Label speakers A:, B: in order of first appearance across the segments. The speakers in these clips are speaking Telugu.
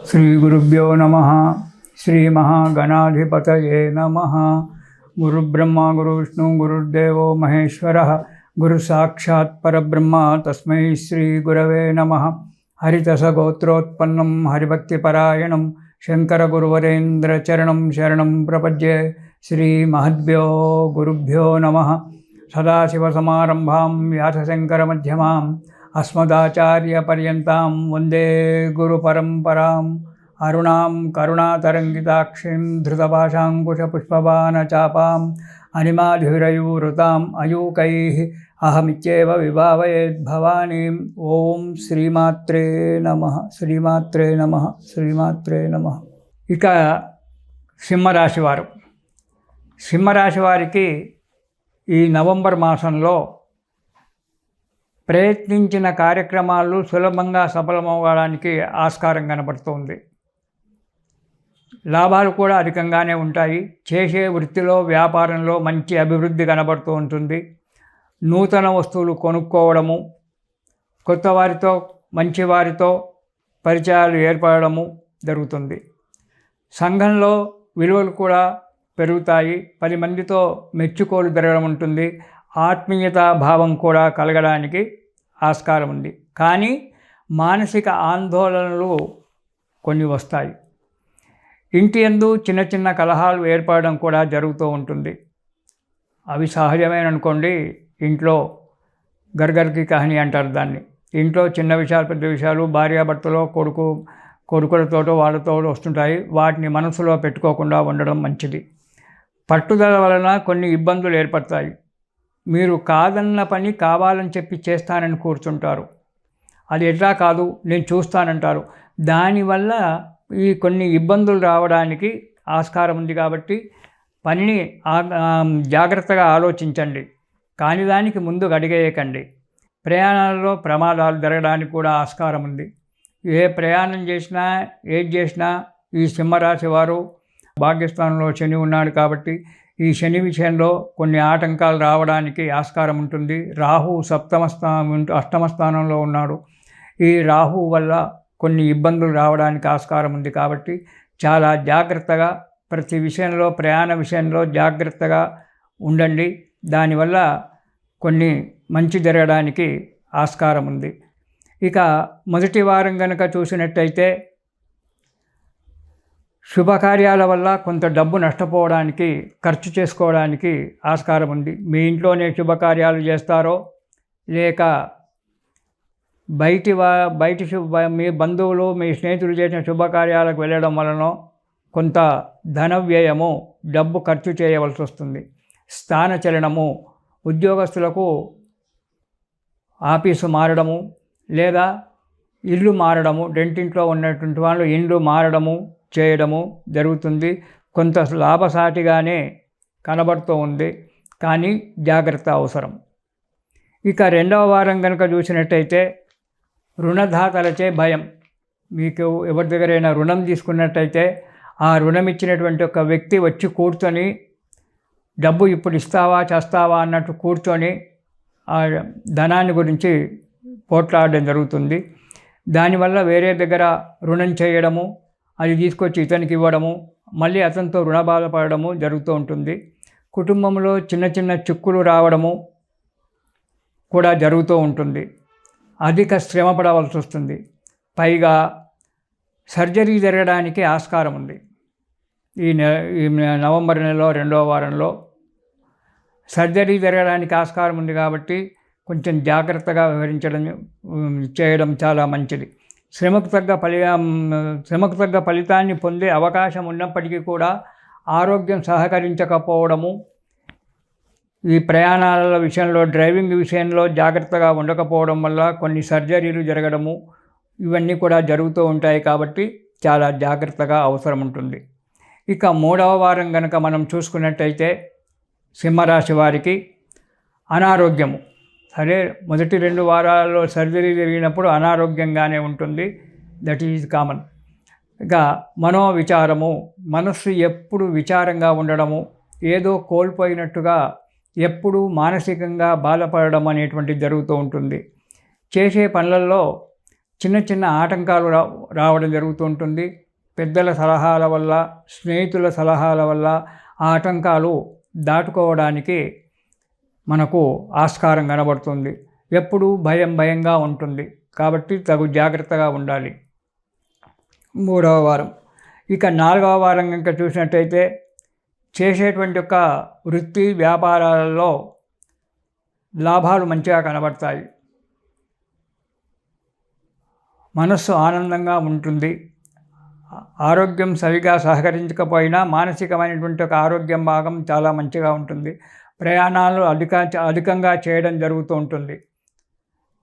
A: श्रीगुरुभ्यो नमः। श्रीमहागणाधिपतये नमः। गुरुब्रह्मा गुरुविष्णु गुरुर्देवो महेश्वरः गुरुसाक्षात् परब्रह्म तस्मै श्रीगुरवे नमः। हरितसगोत्रोत्पन्नं हरिभक्तिपरायणं शङ्करगुरुवरेन्द्रचरणं शरणं प्रपद्ये। श्रीमहद्भ्यो गुरुभ्यो नमः। सदाशिवसमारम्भां व्यासशङ्करमध्यमाम् अस्मदाचार्यपर्यन्तां वन्दे गुरुपरम्पराम्। अरुणां करुणातरङ्गिताक्षीं धृतपाशाङ्कुशपुष्पबाणचापाम् अनिमाधिरयूरुताम् अयूकैः अहमित्येव विभावयेद्भवानीम्। ఓం శ్రీమాత్రే నమః శ్రీమాత్రే నమః శ్రీమాత్రే నమః। ఇక సింహరాశి వారు, సింహరాశి వారికి ఈ నవంబర్ మాసంలో ప్రయత్నించిన కార్యక్రమాలు సులభంగా సఫలమవడానికి ఆస్కారం కనబడుతుంది. లాభాలు కూడా అధికంగానే ఉంటాయి. చేసే వృత్తిలో వ్యాపారంలో మంచి అభివృద్ధి కనబడుతూ ఉంటుంది. నూతన వస్తువులు కొనుక్కోవడము, కొత్త వారితో మంచి వారితో పరిచయాలు ఏర్పడము జరుగుతుంది. సంఘంలో విలువలు కూడా పెరుగుతాయి. 10 మందితో మెచ్చుకోలు జరగడం ఉంటుంది. ఆత్మీయతా భావం కూడా కలగడానికి ఆస్కారం ఉంది. కానీ మానసిక ఆందోళనలు కొన్ని వస్తాయి. ఇంటి యందు చిన్న చిన్న కలహాలు ఏర్పడడం కూడా జరుగుతూ ఉంటుంది. అవి సహజమేననుకోండి. ఇంట్లో గర్గర్కి కహాని అంటారు దాన్ని. ఇంట్లో చిన్న విషయాలు పెద్ద విషయాలు భార్యాభర్తలో కొడుకులతోటో వాళ్ళతో వస్తుంటాయి. వాటిని మనసులో పెట్టుకోకుండా ఉండడం మంచిది. పట్టుదల వలన కొన్ని ఇబ్బందులు ఏర్పడతాయి. మీరు కాదన్న పని కావాలని చెప్పి చేస్తానని కూర్చుంటారు. అది ఎట్లా కాదు నేను చూస్తానంటారు. దానివల్ల ఈ కొన్ని ఇబ్బందులు రావడానికి ఆస్కారం ఉంది. కాబట్టి పనిని జాగ్రత్తగా ఆలోచించండి. కాని దానికి ముందు అడిగేయకండి. ప్రయాణాల్లో ప్రమాదాలు జరగడానికి కూడా ఆస్కారం ఉంది. ఏ ప్రయాణం చేసినా ఏది చేసినా ఈ సింహరాశి వారు భాగ్యస్థానంలో శని ఉన్నాడు కాబట్టి ఈ శని విషయంలో కొన్ని ఆటంకాలు రావడానికి ఆస్కారం ఉంటుంది. రాహు అష్టమ స్థానంలో ఉన్నాడు. ఈ రాహు వల్ల కొన్ని ఇబ్బందులు రావడానికి ఆస్కారం ఉంది. కాబట్టి చాలా జాగ్రత్తగా ప్రతి విషయంలో ప్రయాణ విషయంలో జాగ్రత్తగా ఉండండి. దానివల్ల కొన్ని మంచి జరగడానికి ఆస్కారం ఉంది. ఇక మొదటి వారం కనుక చూసినట్టయితే శుభకార్యాల వల్ల కొంత డబ్బు నష్టపోవడానికి ఖర్చు చేసుకోవడానికి ఆస్కారం ఉంది. మీ ఇంట్లోనే శుభకార్యాలు చేస్తారో లేక మీ బంధువులు మీ స్నేహితులు చేసిన శుభకార్యాలకు వెళ్ళడం వలన కొంత ధన వ్యయము డబ్బు ఖర్చు చేయవలసి వస్తుంది. స్థానచలనము, ఉద్యోగస్తులకు ఆఫీసు మారడము లేదా ఇల్లు మారడము, రెంటింట్లో ఉన్నటువంటి వాళ్ళు ఇల్లు మారడము చేయడము జరుగుతుంది. కొంత లాభసాటిగానే కనబడుతూ ఉంది. కానీ జాగ్రత్త అవసరం. ఇక రెండవ వారం కనుక చూసినట్టయితే రుణదాతలచే భయం. మీకు ఎవరి దగ్గరైనా రుణం తీసుకున్నట్టయితే ఆ రుణం ఇచ్చినటువంటి ఒక వ్యక్తి వచ్చి కూర్చొని డబ్బు ఇప్పుడు ఇస్తావా చేస్తావా అన్నట్టు కూర్చొని ఆ ధనాన్ని గురించి పోట్లాడడం జరుగుతుంది. దానివల్ల వేరే దగ్గర రుణం చేయడము, అది తీసుకొచ్చి ఇతనికి ఇవ్వడము, మళ్ళీ అతనితో రుణబాధ పడడము జరుగుతూ ఉంటుంది. కుటుంబంలో చిన్న చిన్న చిక్కులు రావడము కూడా జరుగుతూ ఉంటుంది. అధిక శ్రమ పడవలసి వస్తుంది. పైగా సర్జరీ జరగడానికి ఆస్కారం ఉంది. ఈ నవంబర్ నెలలో రెండవ వారంలో సర్జరీ జరగడానికి ఆస్కారం ఉంది. కాబట్టి కొంచెం జాగ్రత్తగా చేయడం చాలా మంచిది. శ్రమకు తగ్గ ఫలితాన్ని పొందే అవకాశం ఉన్నప్పటికీ కూడా ఆరోగ్యం సహకరించకపోవడము, ఈ ప్రయాణాల విషయంలో డ్రైవింగ్ విషయంలో జాగ్రత్తగా ఉండకపోవడం వల్ల కొన్ని సర్జరీలు జరగడము ఇవన్నీ కూడా జరుగుతూ ఉంటాయి. కాబట్టి చాలా జాగ్రత్తగా అవసరం ఉంటుంది. ఇక మూడవ వారం కనుక మనం చూసుకున్నట్టయితే సింహరాశి వారికి అనారోగ్యము. సరే, మొదటి 2 వారాల్లో సర్జరీ జరిగినప్పుడు అనారోగ్యంగానే ఉంటుంది. That is common. ఇక మనోవిచారము, మనస్సు ఎప్పుడు విచారంగా ఉండడము, ఏదో కోల్పోయినట్టుగా ఎప్పుడూ మానసికంగా బాధపడడం అనేటువంటిది జరుగుతూ ఉంటుంది. చేసే పనులలో చిన్న చిన్న ఆటంకాలు రావడం జరుగుతూ ఉంటుంది. పెద్దల సలహాల వల్ల, స్నేహితుల సలహాల వల్ల ఆటంకాలు దాటుకోవడానికి మనకు ఆస్కారం కనబడుతుంది. ఎప్పుడూ భయంగా ఉంటుంది. కాబట్టి తగు జాగ్రత్తగా ఉండాలి. 3వ వారం. ఇక 4వ వారం కనుక చూసినట్టయితే చేసేటువంటి యొక్క వృత్తి వ్యాపారాలలో లాభాలు మంచిగా కనబడతాయి. మనస్సు ఆనందంగా ఉంటుంది. ఆరోగ్యం సరిగా సహకరించకపోయినా మానసికమైనటువంటి ఒక ఆరోగ్యం భాగం చాలా మంచిగా ఉంటుంది. ప్రయాణాలు అధికంగా చేయడం జరుగుతూ ఉంటుంది.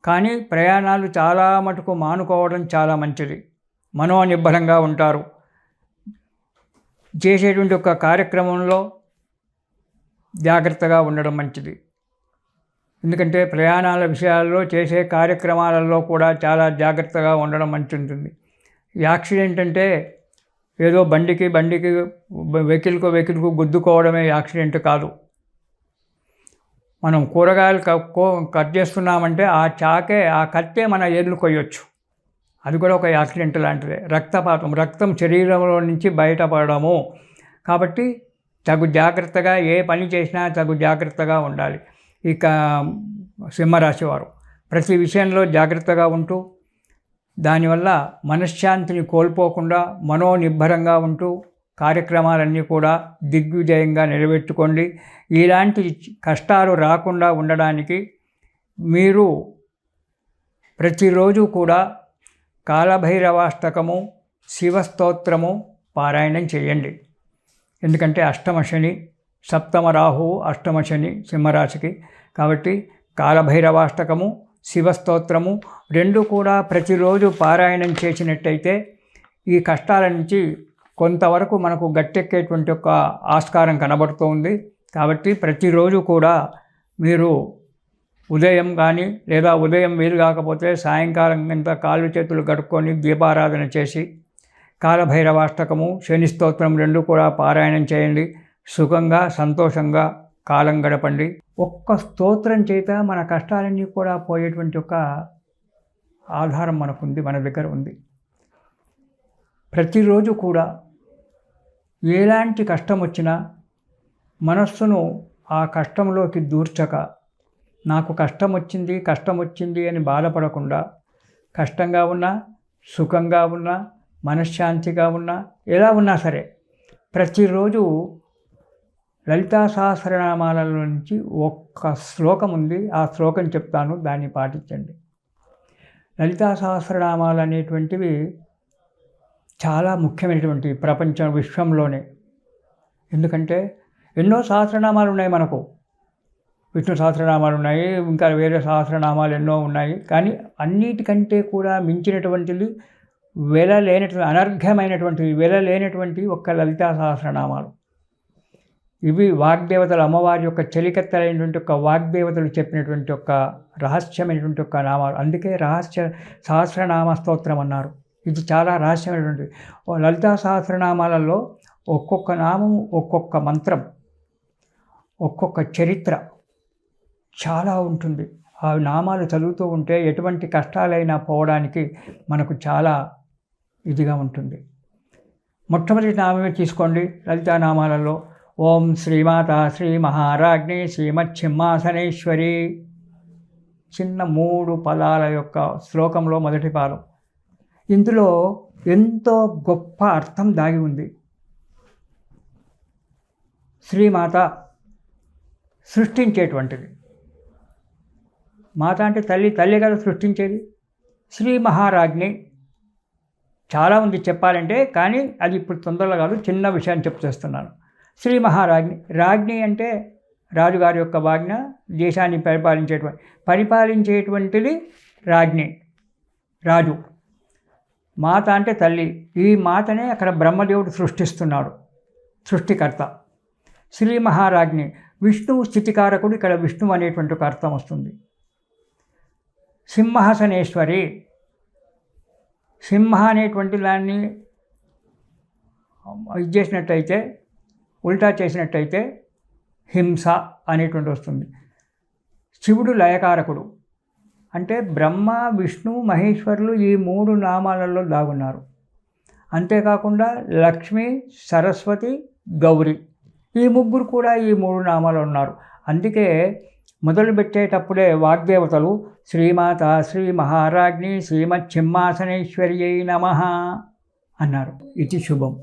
A: కానీ ప్రయాణాలు చాలా మటుకు మానుకోవడం చాలా మంచిది. మనోనిబ్బరంగా ఉంటారు. చేసేటువంటి ఒక కార్యక్రమంలో జాగ్రత్తగా ఉండడం మంచిది. ఎందుకంటే ప్రయాణాల విషయాల్లో, చేసే కార్యక్రమాలలో కూడా చాలా జాగ్రత్తగా ఉండడం మంచి ఉంటుంది. యాక్సిడెంట్ అంటే ఏదో బండికి వెహికల్కు గుద్దుకోవడమే యాక్సిడెంట్ కాదు. మనం కూరగాయలు కట్ చేస్తున్నామంటే ఆ కత్తే మన ఏర్లు కొయ్యొచ్చు. అది కూడా ఒక యాక్సిడెంట్ లాంటిదే. రక్తం శరీరంలో నుంచి బయటపడము. కాబట్టి తగు జాగ్రత్తగా ఏ పని చేసినా తగు జాగ్రత్తగా ఉండాలి. ఇక సింహరాశి వారు ప్రతి విషయంలో జాగ్రత్తగా ఉంటూ, దానివల్ల మనశ్శాంతిని కోల్పోకుండా మనోనిబ్బరంగా ఉంటూ కార్యక్రమాలన్నీ కూడా దిగ్విజయంగా నెరవేర్చుకోండి. ఇలాంటి కష్టాలు రాకుండా ఉండడానికి మీరు ప్రతిరోజు కూడా కాలభైరవాష్టకము, శివస్తోత్రము పారాయణం చేయండి. ఎందుకంటే అష్టమ శని, సప్తమ రాహువు, అష్టమ శని సింహరాశికి. కాబట్టి కాలభైరవాష్టకము, శివస్తోత్రము 2 కూడా ప్రతిరోజు పారాయణం చేసినట్టయితే ఈ కష్టాల నుంచి కొంతవరకు మనకు గట్టెక్కేటువంటి ఒక ఆస్కారం కనబడుతుంది. కాబట్టి ప్రతిరోజు కూడా మీరు ఉదయం కానీ లేదా ఉదయం వీలు కాకపోతే సాయంకాలం కింద కాళ్ళు చేతులు కడుక్కొని దీపారాధన చేసి కాలభైరవాష్టకము, శని స్తోత్రం 2 కూడా పారాయణం చేయండి. సుఖంగా సంతోషంగా కాలం గడపండి. ఒక్క స్తోత్రం చేత మన కష్టాలన్నీ కూడా పోయేటువంటి ఒక ఆధారం మనకుంది, మన దగ్గర ఉంది. ప్రతిరోజు కూడా ఎలాంటి కష్టం వచ్చినా మనస్సును ఆ కష్టంలోకి దూర్చక, నాకు కష్టం వచ్చింది అని బాధపడకుండా, కష్టంగా ఉన్నా, సుఖంగా ఉన్నా, మనశ్శాంతిగా ఉన్నా, ఎలా ఉన్నా సరే ప్రతిరోజు లలితా సహస్రనామాలలో నుంచి ఒక్క శ్లోకం ఉంది. ఆ శ్లోకం చెప్తాను, దాన్ని పాటించండి. లలితా సహస్రనామాలు అనేటువంటివి చాలా ముఖ్యమైనటువంటి విశ్వంలోనే. ఎందుకంటే ఎన్నో సహస్రనామాలు ఉన్నాయి మనకు. విష్ణు సహస్రనామాలు ఉన్నాయి, ఇంకా వేరే సహస్రనామాలు ఎన్నో ఉన్నాయి. కానీ అన్నిటికంటే కూడా మించినటువంటిది వెలలేనటువంటి ఒక్క లలితా సహస్రనామాలు. ఇవి వాగ్దేవతలు, అమ్మవారి యొక్క చెలికత్తలైనటువంటి ఒక వాగ్దేవతలు చెప్పినటువంటి ఒక రహస్యమైనటువంటి ఒక నామాలు. అందుకే రహస్య సహస్రనామ స్తోత్రం అన్నారు. ఇది చాలా రహస్యమైనటువంటి లలితా సహస్రనామాలలో ఒక్కొక్క నామము, ఒక్కొక్క మంత్రం, ఒక్కొక్క చరిత్ర చాలా ఉంటుంది. ఆ నామాలు చదువుతూ ఉంటే ఎటువంటి కష్టాలైనా పోవడానికి మనకు చాలా ఇదిగా ఉంటుంది. మొట్టమొదటి నామమే తీసుకోండి లలితా నామాలలో. ఓం శ్రీమాత శ్రీ మహారాజ్ఞి శ్రీమచ్ఛిమ్మాసనేశ్వరి. చిన్న 3 పదాల యొక్క శ్లోకంలో మొదటి పాదం. ఇందులో ఎంతో గొప్ప అర్థం దాగి ఉంది. శ్రీమాత సృష్టించేటువంటిది. మాత అంటే తల్లి కదా సృష్టించేది. శ్రీ మహారాజ్ఞి చాలా ఉంది చెప్పాలంటే, కానీ అది ఇప్పుడు తొందరగా కాదు, చిన్న విషయాన్ని చెప్తేస్తున్నాను. శ్రీ మహారాజ్ఞి, రాజ్ఞి అంటే రాజుగారి యొక్క ఆజ్ఞ, దేశాన్ని పరిపాలించేటువంటిది రాజ్ఞి, రాజు. మాత అంటే తల్లి. ఈ మాతనే అక్కడ బ్రహ్మదేవుడు సృష్టిస్తున్నాడు, సృష్టికర్త. శ్రీ మహారాజ్ఞి విష్ణువు స్థితికారకుడు. ఇక్కడ విష్ణువు అనేటువంటి ఒక అర్థం వస్తుంది. సింహాసనేశ్వరి, సింహ అనేటువంటి దాన్ని ఇది చేసినట్టయితే, ఉల్టా చేసినట్టయితే హింస అనేటువంటి వస్తుంది. శివుడు లయకారకుడు అంటే బ్రహ్మ, విష్ణు, మహేశ్వరులు ఈ 3 నామాలలో దాగున్నారు. అంతేకాకుండా లక్ష్మి, సరస్వతి, గౌరి ఈ ముగ్గురు కూడా ఈ 3 నామాలు ఉన్నారు. అందుకే మొదలుపెట్టేటప్పుడే వాగ్దేవతలు శ్రీమాత శ్రీ మహారాజ్ఞి శ్రీమచ్చింహాసనేశ్వర్యై నమః అన్నారు. ఇది శుభం.